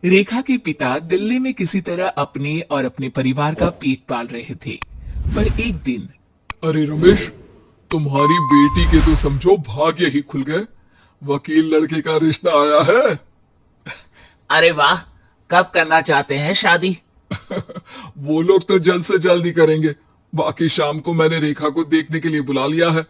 रेखा के पिता दिल्ली में किसी तरह अपने और अपने परिवार का पेट पाल रहे थे। पर एक दिन अरे रमेश, तुम्हारी बेटी के तो समझो भाग्य ही खुल गए। वकील लड़के का रिश्ता आया है। अरे वाह, कब करना चाहते हैं शादी? वो लोग तो जल्द से जल्द ही करेंगे। बाकी शाम को मैंने रेखा को देखने के लिए बुला लिया है।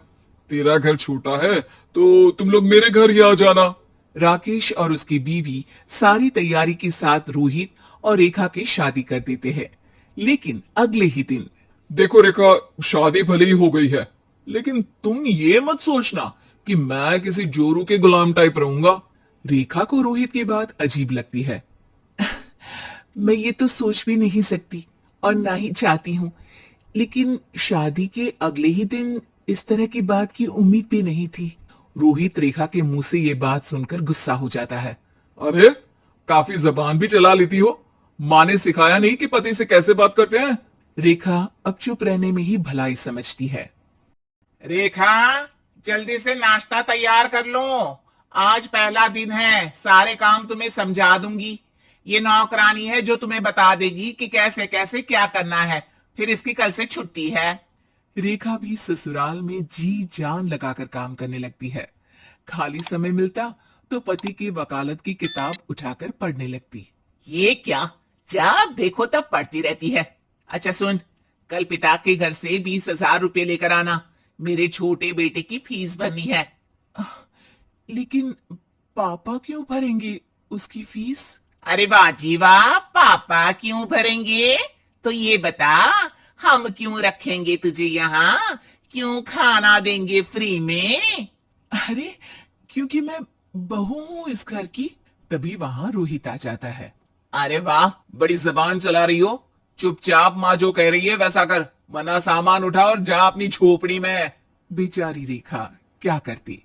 तेरा घर छोटा है तो तुम लोग मेरे घर ही आ जाना। राकेश और उसकी बीवी सारी तैयारी के साथ रोहित और रेखा की शादी कर देते हैं। लेकिन अगले ही दिन देखो रेखा, शादी भले ही हो गई है, लेकिन तुम ये मत सोचना कि मैं किसी जोरू के गुलाम टाइप रहूंगा। रेखा को रोहित की बात अजीब लगती है। मैं ये तो सोच भी नहीं सकती और ना ही चाहती हूँ, लेकिन शादी के अगले ही दिन इस तरह की बात की उम्मीद भी नहीं थी। रोहित रेखा के मुंह से ये बात सुनकर गुस्सा हो जाता है। अरे, काफी जबान भी चला लेती हो। माँ ने सिखाया नहीं कि पति से कैसे बात करते हैं? रेखा अब चुप रहने में ही भलाई समझती है। रेखा, जल्दी से नाश्ता तैयार कर लो। आज पहला दिन है, सारे काम तुम्हें समझा दूंगी। ये नौकरानी है जो तुम्हें बता देगी कि कैसे कैसे क्या करना है। फिर इसकी कल से छुट्टी है। रेखा भी ससुराल में जी जान लगाकर काम करने लगती है। खाली समय मिलता तो पति की वकालत की किताब उठाकर पढ़ने लगती। ये क्या, जब देखो तब पढ़ती रहती है। अच्छा सुन, कल पिता के घर से 20,000 रुपए लेकर आना। मेरे छोटे बेटे की फीस भरनी है। लेकिन पापा क्यों भरेंगे उसकी फीस? अरे वाह जी वाह, पापा क्यों भरेंगे? तो ये बता, हम क्यों रखेंगे तुझे यहाँ? क्यों खाना देंगे फ्री में? अरे, क्योंकि मैं बहू हूँ इस घर की। तभी वहां रोहित आ जाता है। अरे वाह, बड़ी जबान चला रही हो। चुपचाप माँ जो कह रही है वैसा कर, वरना सामान उठा और जा अपनी झोपड़ी में। बेचारी रेखा क्या करती,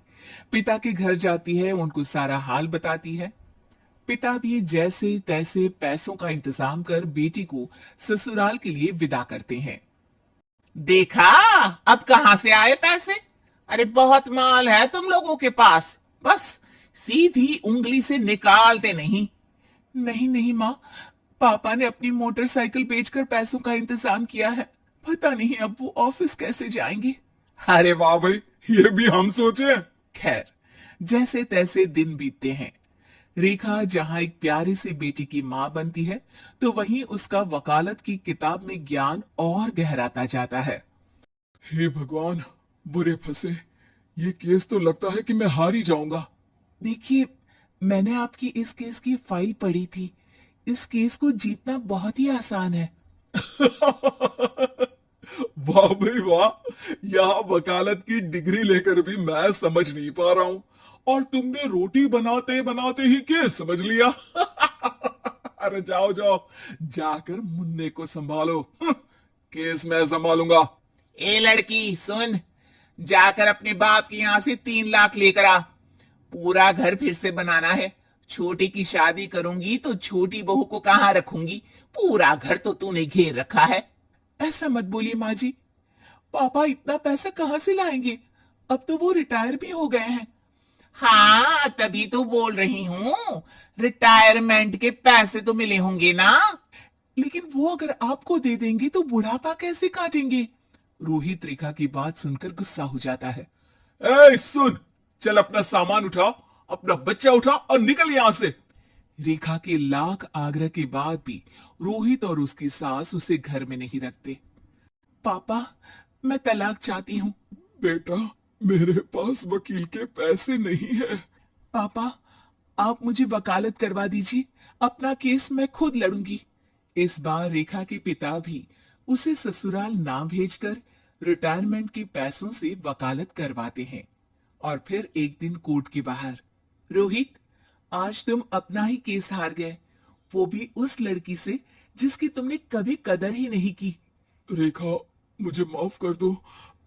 पिता के घर जाती है, उनको सारा हाल बताती है। पिता भी जैसे तैसे पैसों का इंतजाम कर बेटी को ससुराल के लिए विदा करते हैं। देखा, अब कहाँ से आए पैसे? अरे बहुत माल है तुम लोगों के पास, बस सीधी उंगली से निकालते नहीं। नहीं नहीं माँ, पापा ने अपनी मोटरसाइकिल बेचकर पैसों का इंतजाम किया है। पता नहीं अब वो ऑफिस कैसे जाएंगे। अरे वाह भाई, ये भी हम सोचे। खैर, जैसे तैसे दिन बीतते हैं। रेखा जहां एक प्यारे से बेटी की मां बनती है, तो वहीं उसका वकालत की किताब में ज्ञान और गहराता जाता है। हे भगवान, बुरे फंसे। ये केस तो लगता है कि मैं हार ही जाऊंगा। देखिए, मैंने आपकी इस केस की फाइल पढ़ी थी। इस केस को जीतना बहुत ही आसान है। वाह भाई वाह, यहाँ वकालत की डिग्री लेकर भी मैं समझ नहीं पा रहा हूँ, और तुमने रोटी बनाते बनाते ही केस समझ लिया। अरे जाओ जाओ, जाकर मुन्ने को संभालो। केस मैं संभालूंगा। ए लड़की सुन, जाकर अपने बाप के यहाँ से 3 लाख लेकर आ। पूरा घर फिर से बनाना है। छोटी की शादी करूंगी तो छोटी बहू को कहाँ रखूंगी? पूरा घर तो तूने घेर रखा है। ऐसा मत बोलिए माँ जी। पापा इतना पैसा कहाँ से लाएंगे? अब तो वो रिटायर भी हो गए हैं। हाँ, तभी तो बोल रही हूँ, रिटायरमेंट के पैसे तो मिले होंगे ना। लेकिन वो अगर आपको दे देंगे तो बुढ़ापा कैसे काटेंगे? रोहित रेखा की बात सुनकर गुस्सा हो जाता है। ए सुन, चल अपना सामान उठा, अपना बच्चा उठा और निकल यहां से। रेखा के लाख आग्रह के बाद भी रोहित और उसकी सास उसे घर में नहीं रखते। पापा, मैं तलाक चाहती हूँ। बेटा, मेरे पास वकील के पैसे नहीं है। पापा, आप मुझे वकालत करवा दीजिए। अपना केस मैं खुद लड़ूंगी। इस बार रेखा के पिता भी उसे ससुराल ना भेजकर रिटायरमेंट के पैसों से वकालत करवाते हैं। और फिर एक दिन कोर्ट के बाहर, रोहित, आज तुम अपना ही केस हार गए, वो भी उस लड़की से जिसकी तुमने कभी कदर ही नहीं की। रेखा, मुझे माफ कर दो।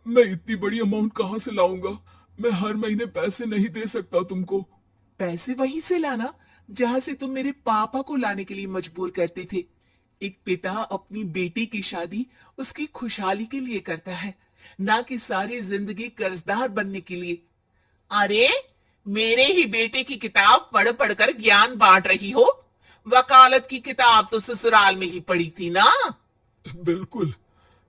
मैं इतनी बड़ी अमाउंट कहाँ से लाऊंगा? मैं हर महीने पैसे नहीं दे सकता तुमको। पैसे वहीं से लाना जहां से तुम मेरे पापा को लाने के लिए मजबूर करते थे। एक पिता अपनी बेटी की शादी उसकी खुशहाली के लिए करता है, ना कि सारी जिंदगी कर्जदार बनने के लिए। अरे, मेरे ही बेटे की किताब पढ़ पढ़कर ज्ञान बांट रही हो? वकालत की किताब तो ससुराल में ही पड़ी थी ना। बिल्कुल,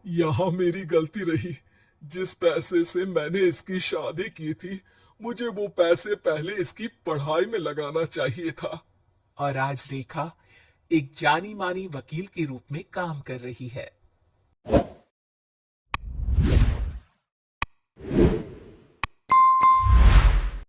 यहाँ मेरी गलती रही। जिस पैसे से मैंने इसकी शादी की थी, मुझे वो पैसे पहले इसकी पढ़ाई में लगाना चाहिए था। और आज रेखा एक जानी मानी वकील के रूप में काम कर रही है।